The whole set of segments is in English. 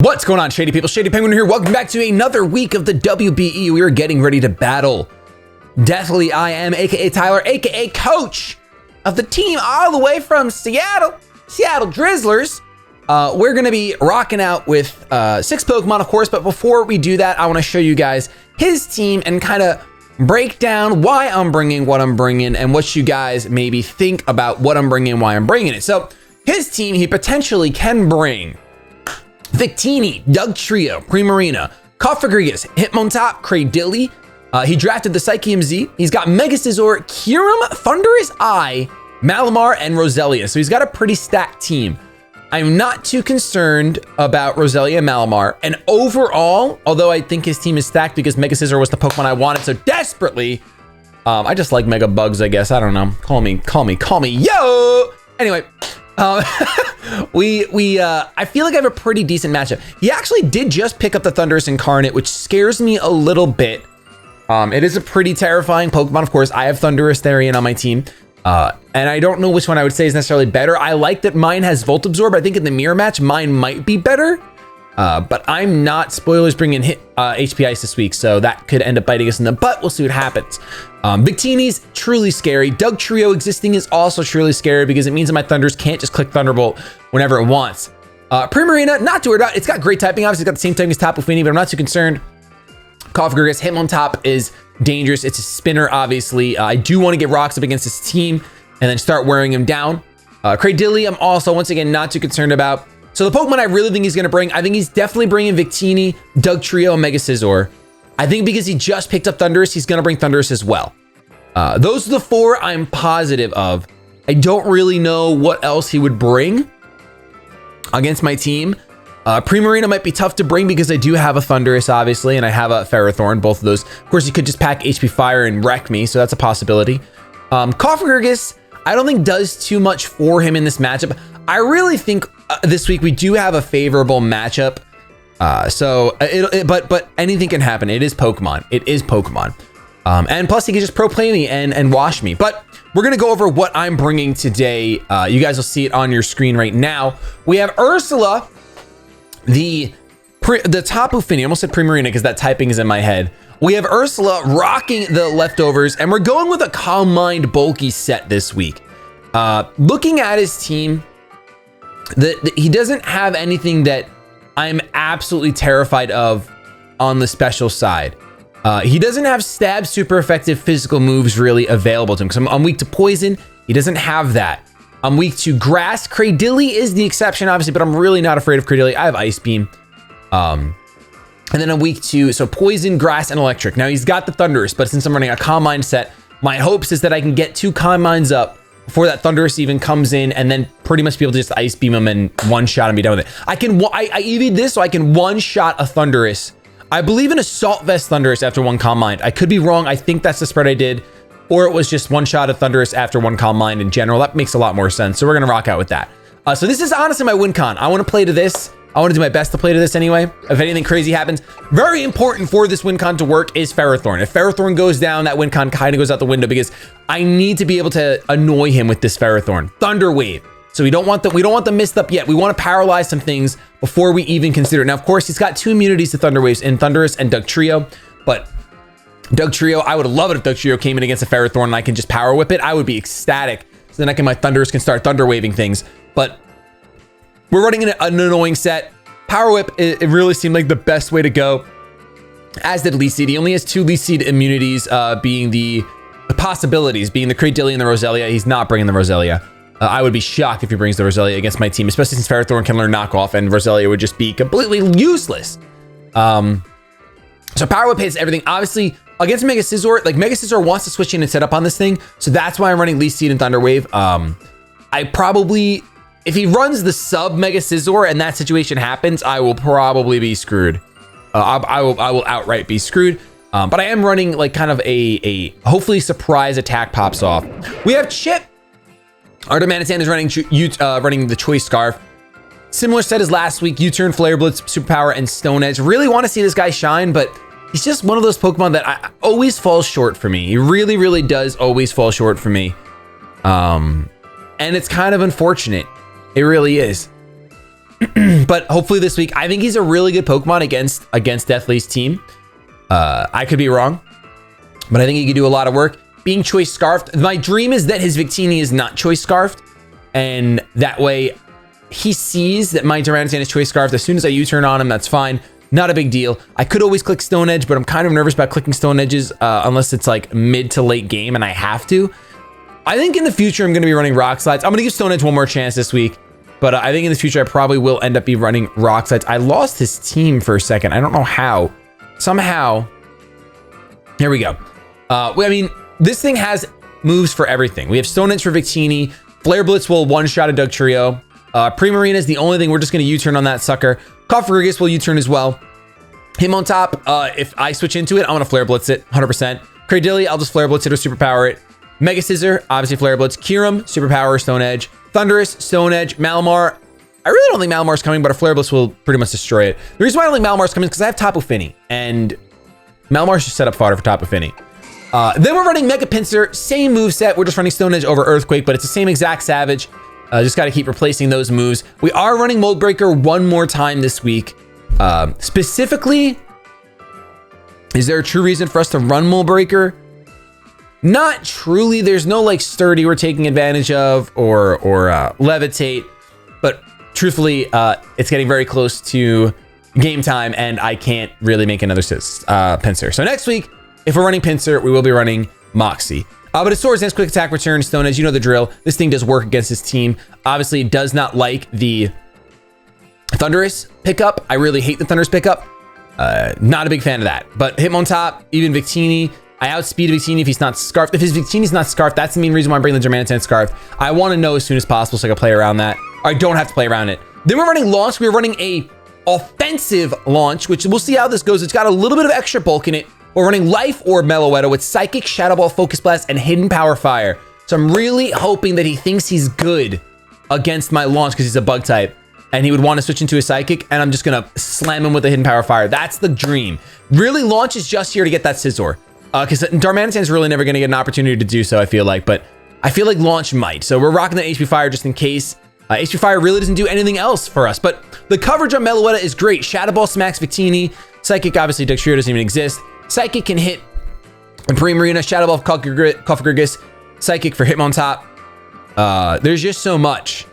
What's going on, Shady people? ShadyPenguinn here. Welcome back to another week of the WBE. We are Shady Penguinn here. Welcome back to another week of the WBE. We are getting ready to battle Deathly I Am, aka Tyler, aka Coach of the team all the way from Seattle Drizzlers. We're going to be rocking out with 6 Pokemon, of course, but before we do that, I want to show you guys his team and kind of break down why I'm bringing what I'm bringing and what you guys maybe think about what I'm bringing and why I'm bringing it. So his team, he potentially can bring Victini, Dugtrio, Primarina, Cofagrigus, Hitmontop, Cradilly. He drafted the Psychium Z. He's got Megascizor, Kyurem, Thunderous Eye, Malamar, and Roselia. So he's got a pretty stacked team. I'm not too concerned about Roselia and Malamar. And overall, although I think his team is stacked because Megascizor was the Pokemon I wanted so desperately, I just like Mega Bugs, I guess. I don't know. Call me, yo! Anyway, I feel like I have a pretty decent matchup. He actually did just pick up the Thundurus Incarnate, which scares me a little bit. It is a pretty terrifying Pokemon. Of course, I have Thundurus Therian on my team. And I don't know which one I would say is necessarily better. I like that mine has Volt Absorb. I think in the mirror match, mine might be better. But I'm not, spoilers, bringing HP Ice this week, so that could end up biting us in the butt. We'll see what happens. Victini's truly scary. Dugtrio existing is also truly scary because it means that my Thunders can't just click Thunderbolt whenever it wants. Primarina, not too worried about. It's got great typing. Obviously, it's got the same typing as Tapu Fini, but I'm not too concerned. Cofagrigus, Hitmontop is dangerous. It's a spinner, obviously. I do want to get rocks up against this team and then start wearing him down. Cradilly, I'm also, once again, not too concerned about. So the Pokemon I really think he's going to bring, I think he's definitely bringing Victini, Dugtrio, and Megascizor. I think because he just picked up Thundurus, he's going to bring Thundurus as well. Those are the 4 I'm positive of. I don't really know what else he would bring against my team. Primarina might be tough to bring because I do have a Thundurus, obviously, and I have a Ferrothorn, both of those. Of course, he could just pack HP Fire and wreck me, so that's a possibility. Cofagrigus, I don't think does too much for him in this matchup. I really think this week we do have a favorable matchup. But anything can happen. It is Pokemon. And plus he can just pro play me and wash me. But we're going to go over what I'm bringing today. You guys will see it on your screen right now. We have Ursula, the Tapu Fini. I almost said Primarina because that typing is in my head. We have Ursula rocking the leftovers, and we're going with a Calm Mind bulky set this week. Looking at his team, he doesn't have anything that I'm absolutely terrified of on the special side. He doesn't have stab super effective physical moves really available to him. So I'm weak to poison. He doesn't have that. I'm weak to grass. Cradilly is the exception, obviously, but I'm really not afraid of Cradilly. I have Ice Beam. And then I'm weak to, so poison, grass, and electric. Now he's got the Thundurus, but since I'm running a Calm Mind set, my hopes is that I can get 2 Calm Minds up before that Thundurus even comes in, and then pretty much be able to just Ice Beam him and one-shot and be done with it. I EV'd this so I can one-shot a Thundurus. I believe in Assault Vest Thundurus after 1 Calm Mind. I could be wrong. I think that's the spread I did. Or it was just one-shot of Thundurus after 1 Calm Mind in general. That makes a lot more sense. So we're going to rock out with that. So this is honestly my win con. I want to play to this. I want to do my best to play to this anyway. If anything crazy happens. Very important for this win con to work is Ferrothorn. If Ferrothorn goes down, that win con kind of goes out the window because I need to be able to annoy him with this Ferrothorn. Thunder Wave. So we don't want the mist up yet. We want to paralyze some things before we even consider it. Now, of course, he's got 2 immunities to Thunder Waves in Thundurus and Dugtrio, but Dugtrio, I would love it if Dugtrio came in against a Ferrothorn and I can just power whip it. I would be ecstatic. So then my Thundurus can start Thunder Waving things. But we're running an annoying set. Power Whip, it really seemed like the best way to go, as did Leaf Seed. He only has 2 Leaf Seed immunities, being the possibilities, being the Cradilly and the Roselia. He's not bringing the Roselia. I would be shocked if he brings the Roselia against my team, especially since Ferrothorn can learn Knockoff and Roselia would just be completely useless. So Power Whip hits everything. Obviously, against Megascizor, like Megascizor wants to switch in and set up on this thing, so that's why I'm running Leaf Seed and Thunder Wave. I probably, if he runs the sub Megascizor and that situation happens, I will probably be screwed. I will outright be screwed. But I am running like kind of a hopefully surprise attack pops off. We have Chip. Artemanitan is running the Choice Scarf. Similar set as last week. U-Turn, Flare Blitz, Superpower, and Stone Edge. Really want to see this guy shine, but he's just one of those Pokemon that always falls short for me. He really, really does always fall short for me. And it's kind of unfortunate. It really is. But hopefully this week, I think he's a really good Pokemon against Deathly's team. I could be wrong, but I think he could do a lot of work. Being Choice Scarfed, my dream is that his Victini is not Choice Scarfed, and that way he sees that my Duranitan is Choice Scarfed. As soon as I U-turn on him, that's fine. Not a big deal. I could always click Stone Edge, but I'm kind of nervous about clicking Stone Edges unless it's like mid to late game and I have to. I think in the future, I'm going to be running Rock Slides. I'm going to give Stone Edge one more chance this week, but I think in the future, I probably will end up be running Rock Slides. I lost his team for a second. I don't know how. Somehow, here we go. I mean, this thing has moves for everything. We have Stone Edge for Victini. Flare Blitz will one-shot a Dugtrio. Primarina is the only thing. We're just going to U-turn on that sucker. Cofagrigus will U-turn as well. Hitmontop, if I switch into it, I'm going to Flare Blitz it 100%. Cradilly, I'll just Flare Blitz it or Superpower it. Mega Scissor, obviously Flare Blitz. Kyurem, Superpower, Stone Edge. Thundurus, Stone Edge. Malamar, I really don't think Malamar's coming, but a Flare Blitz will pretty much destroy it. The reason why I don't think Malamar's coming is because I have Tapu Fini, and Malamar's just set up fodder for Tapu Fini. Then we're running Mega Pinsir, same moveset. We're just running Stone Edge over Earthquake, but it's the same exact Savage. Just got to keep replacing those moves. We are running Mold Breaker one more time this week. Specifically, is there a true reason for us to run Mold Breaker? Not truly. There's no like Sturdy we're taking advantage of or Levitate, but truthfully, it's getting very close to game time and I can't really make another Pinsir. So next week, if we're running Pinsir, we will be running Moxie. But it's Swords Dance, Quick Attack, Return, Stone Edge, you know the drill. This thing does work against his team. Obviously, it does not like the Thundurus pickup. I really hate the Thundurus pickup. Not a big fan of that. But Hitmontop, even Victini, I outspeed Victini if he's not Scarfed. If his Victini's not Scarfed, that's the main reason why I'm bringing the Duranitan Scarfed. I want to know as soon as possible so I can play around that. Or I don't have to play around it. Then we're running Launch. We're running a offensive Launch, which we'll see how this goes. It's got a little bit of extra bulk in it. We're running Life Orb Meloetta with Psychic, Shadow Ball, Focus Blast, and Hidden Power Fire. So I'm really hoping that he thinks he's good against my Launch because he's a bug type. And he would want to switch into a Psychic, and I'm just going to slam him with a Hidden Power Fire. That's the dream. Really, Launch is just here to get that Scizor. Because Darmanitan's really never going to get an opportunity to do so, I feel like. But I feel like Launch might. So we're rocking the HP Fire just in case. HP Fire really doesn't do anything else for us. But the coverage on Meloetta is great. Shadow Ball smacks Victini. Psychic, obviously, Dugtrio doesn't even exist. Psychic can hit Primarina, Shadow Ball, Cofagrigus, Psychic for Hitmontop. There's just so much.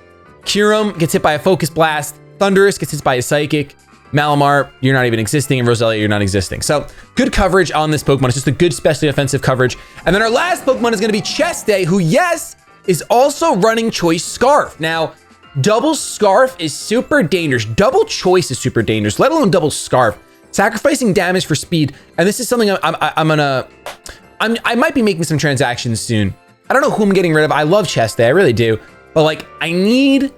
Kyurem gets hit by a Focus Blast. Thundurus gets hit by a Psychic. Malamar, you're not even existing. And Roselia, you're not existing. So good coverage on this Pokemon. It's just a good specially offensive coverage. And then our last Pokemon is going to be Chesty, who, yes, is also running Choice Scarf. Now, double Scarf is super dangerous. Double Choice is super dangerous, let alone double Scarf. Sacrificing damage for speed. And this is something I might be making some transactions soon. I don't know who I'm getting rid of. I love Chesty, I really do. But like, I need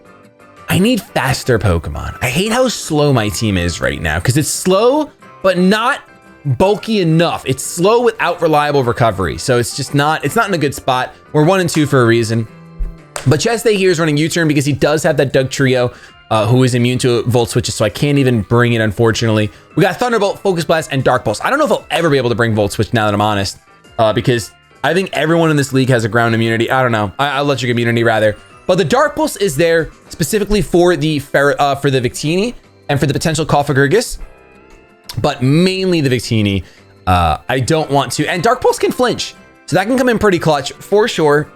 faster Pokemon. I hate how slow my team is right now because it's slow, but not bulky enough. It's slow without reliable recovery. So it's just not, it's not in a good spot. We're 1 and 2 for a reason. But Chesty here is running U-turn because he does have that Dugtrio, who is immune to Volt Switches, so I can't even bring it, unfortunately. We got Thunderbolt, Focus Blast, and Dark Pulse. I don't know if I'll ever be able to bring Volt Switch now that I'm honest, because I think everyone in this league has a ground immunity. I don't know. Electric immunity, rather. But the Dark Pulse is there specifically for the Victini and for the potential Cofagrigus, but mainly the Victini. I don't want to. And Dark Pulse can flinch, so that can come in pretty clutch for sure.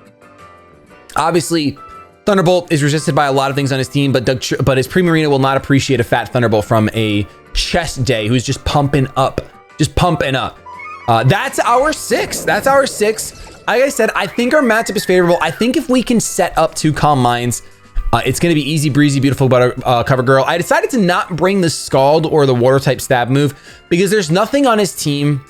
Obviously, Thunderbolt is resisted by a lot of things on his team, but his Primarina will not appreciate a fat Thunderbolt from a Chesty who's just pumping up. That's our 6. That's our 6. Like I said, I think our matchup is favorable. I think if we can set up 2 Calm Minds, it's going to be easy breezy, beautiful butter, cover girl. I decided to not bring the Scald or the water type stab move because there's nothing on his team.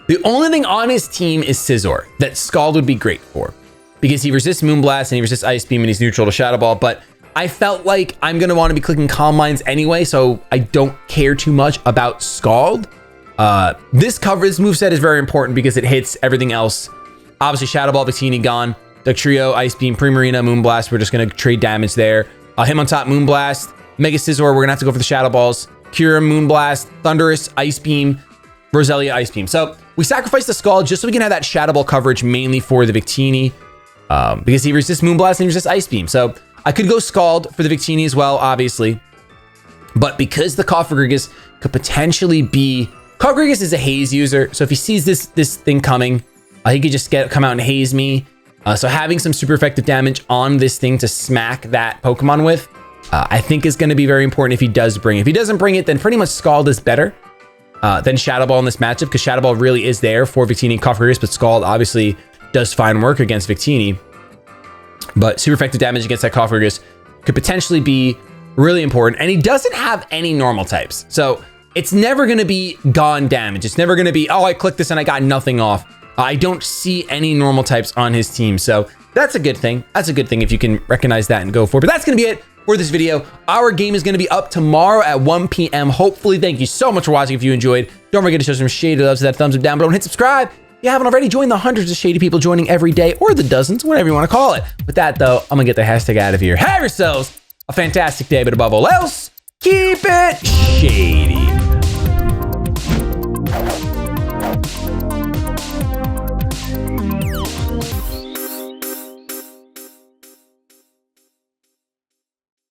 The only thing on his team is Scizor that Scald would be great for because he resists Moonblast and he resists Ice Beam and he's neutral to Shadow Ball. But I felt like I'm going to want to be clicking Calm Minds anyway, so I don't care too much about Scald. This moveset is very important because it hits everything else. Obviously, Shadow Ball, Victini gone. Dugtrio, Ice Beam, Primarina, Moonblast. We're just going to trade damage there. Hitmontop, Moonblast. Mega Scizor, we're going to have to go for the Shadow Balls. Kyurem, Moonblast. Thundurus, Ice Beam. Roselia, Ice Beam. So we sacrificed the Skull just so we can have that Shadow Ball coverage mainly for the Victini. Because he resists Moonblast and he resists Ice Beam. So I could go Scald for the Victini as well, obviously. But because the Cofagrigus could potentially be... Cofagrigus is a haze user, so if he sees this thing coming, he could just come out and haze me. So having some super effective damage on this thing to smack that Pokemon with, I think is going to be very important if he does bring it. If he doesn't bring it, then pretty much Scald is better than Shadow Ball in this matchup, because Shadow Ball really is there for Victini and Cofagrigus, but Scald obviously does fine work against Victini. But super effective damage against that Cofagrigus could potentially be really important. And he doesn't have any normal types. So it's never going to be gone damage. It's never going to be, oh, I clicked this and I got nothing off. I don't see any normal types on his team. So that's a good thing. That's a good thing if you can recognize that and go for it. But that's going to be it for this video. Our game is going to be up tomorrow at 1 p.m. Hopefully, thank you so much for watching. If you enjoyed, don't forget to show some shady love to that thumbs up down below and hit subscribe. If you haven't already, join the hundreds of shady people joining every day, or the dozens, whatever you want to call it. With that, though, I'm going to get the hashtag out of here. Have yourselves a fantastic day, but above all else, keep it